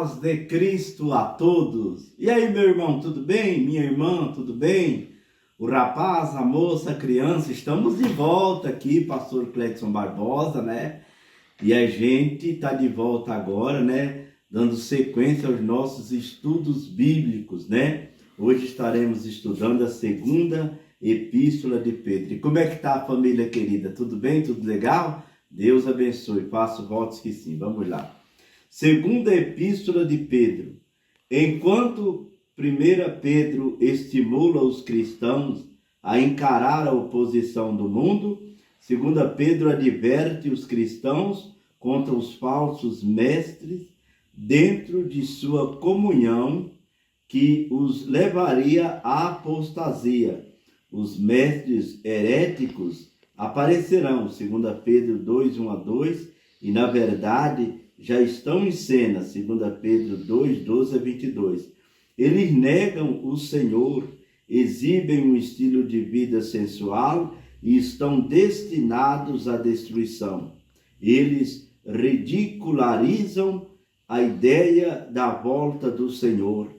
paz de Cristo a todos. E aí, meu irmão, tudo bem? Minha irmã, tudo bem? O rapaz, a moça, a criança, estamos de volta aqui, pastor Cleiton Barbosa, né? E a gente está de volta agora, né? Dando sequência aos nossos estudos bíblicos, né? Hoje estaremos estudando a segunda epístola de Pedro. E como é que está a família querida? Tudo bem? Tudo legal? Deus abençoe. Faço votos que sim. Vamos lá. Segunda epístola de Pedro. Enquanto 1 Pedro estimula os cristãos a encarar a oposição do mundo, 2 Pedro adverte os cristãos contra os falsos mestres dentro de sua comunhão que os levaria à apostasia. Os mestres heréticos aparecerão, 2 Pedro 2, 1-2, e na verdade já estão em cena, 2 Pedro 2, 12-22. Eles negam o Senhor, exibem um estilo de vida sensual e estão destinados à destruição. Eles ridicularizam a ideia da volta do Senhor.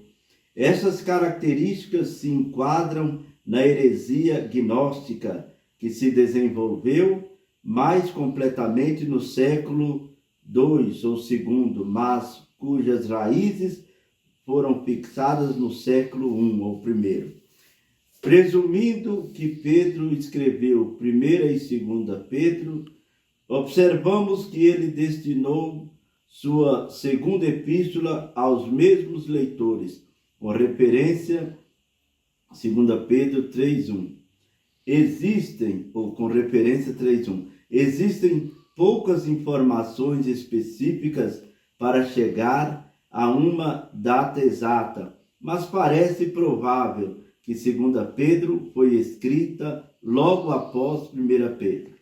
Essas características se enquadram na heresia gnóstica, que se desenvolveu mais completamente no século II ou II, mas cujas raízes foram fixadas no século I ou I. Presumindo que Pedro escreveu 1ª e 2ª Pedro, observamos que ele destinou sua segunda epístola aos mesmos leitores, com referência a 2 Pedro 3:1. Com referência 3:1, existem poucas informações específicas para chegar a uma data exata, mas parece provável que 2 Pedro foi escrita logo após 1 Pedro.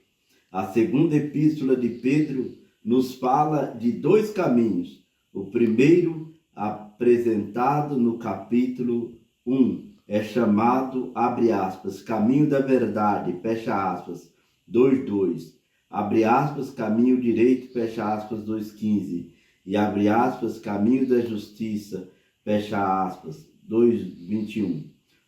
A segunda epístola de Pedro nos fala de dois caminhos. O primeiro, apresentado no capítulo 1, é chamado, abre aspas, caminho da verdade, fecha aspas, 2:2. Abre aspas, caminho direito, fecha aspas, 2:15. E abre aspas, caminho da justiça, fecha aspas, 2:21.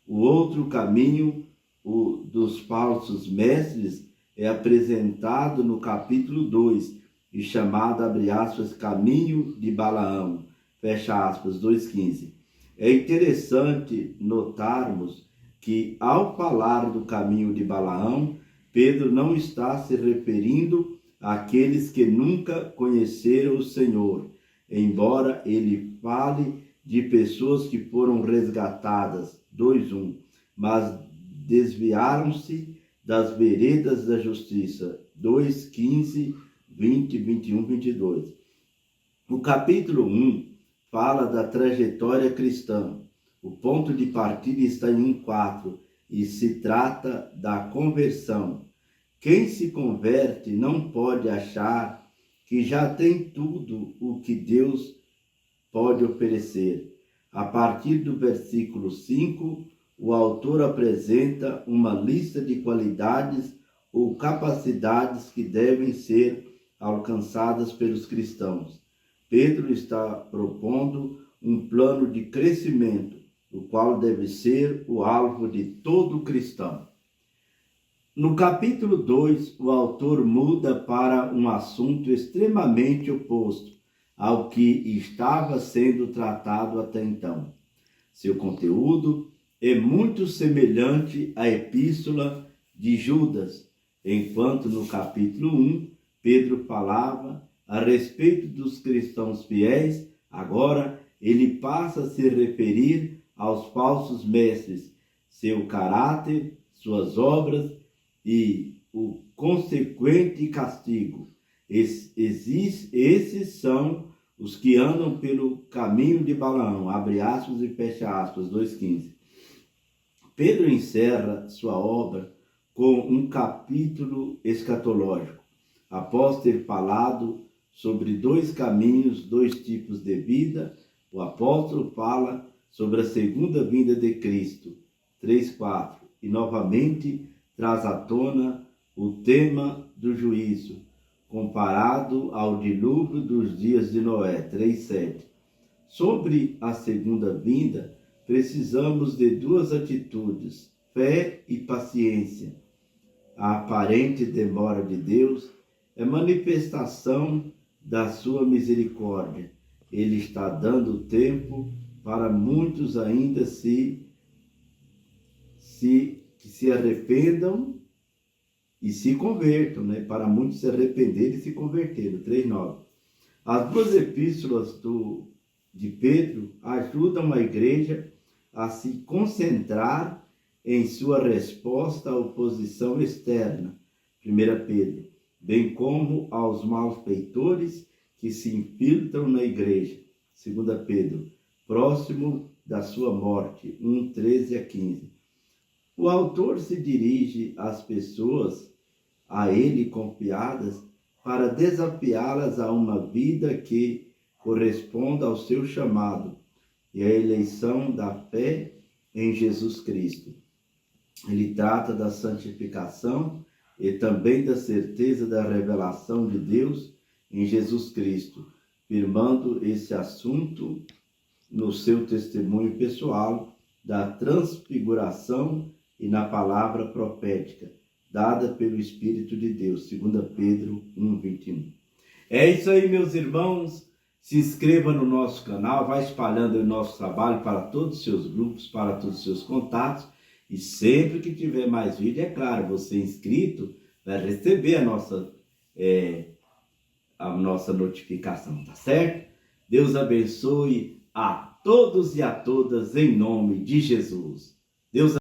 O outro caminho, o dos falsos mestres, é apresentado no capítulo 2 e chamado, abre aspas, caminho de Balaão, fecha aspas, 2:15. É interessante notarmos que, ao falar do caminho de Balaão, Pedro não está se referindo àqueles que nunca conheceram o Senhor, embora ele fale de pessoas que foram resgatadas, 2:1, mas desviaram-se das veredas da justiça, 2:15, 20, 21, 22. O capítulo 1 fala da trajetória cristã. O ponto de partida está em 1:4 e se trata da conversão. Quem se converte não pode achar que já tem tudo o que Deus pode oferecer. A partir do versículo 5, o autor apresenta uma lista de qualidades ou capacidades que devem ser alcançadas pelos cristãos. Pedro está propondo um plano de crescimento, o qual deve ser o alvo de todo cristão. No capítulo 2, o autor muda para um assunto extremamente oposto ao que estava sendo tratado até então. Seu conteúdo é muito semelhante à epístola de Judas, enquanto no capítulo 1, Pedro falava a respeito dos cristãos fiéis, agora ele passa a se referir aos falsos mestres, seu caráter, suas obras e o consequente castigo. Esses são os que andam pelo caminho de Balaão, abre aspas e fecha aspas, 2:15. Pedro encerra sua obra com um capítulo escatológico. Após ter falado sobre dois caminhos, dois tipos de vida, o apóstolo fala sobre a segunda vinda de Cristo, 3:4, e novamente traz à tona o tema do juízo, comparado ao dilúvio dos dias de Noé, 3:7. Sobre a segunda vinda, precisamos de duas atitudes: fé e paciência. A aparente demora de Deus é manifestação da sua misericórdia. Ele está dando tempo para muitos ainda que se arrependam e se convertam, né? Para muitos se arrependerem e se converterem. 3:9. As duas epístolas de Pedro ajudam a igreja a se concentrar em sua resposta à oposição externa, 1 Pedro, bem como aos malfeitores que se infiltram na igreja, 2 Pedro, próximo da sua morte, 1:13-15. O autor se dirige às pessoas a ele confiadas para desafiá-las a uma vida que corresponda ao seu chamado e à eleição da fé em Jesus Cristo. Ele trata da santificação e também da certeza da revelação de Deus em Jesus Cristo, firmando esse assunto no seu testemunho pessoal da transfiguração e na palavra profética, dada pelo Espírito de Deus, 2 Pedro 1:21. É isso aí, meus irmãos. Se inscreva no nosso canal, vai espalhando o nosso trabalho para todos os seus grupos, para todos os seus contatos. E sempre que tiver mais vídeo, é claro, você inscrito vai receber a nossa notificação, tá certo? Deus abençoe a todos e a todas em nome de Jesus. Deus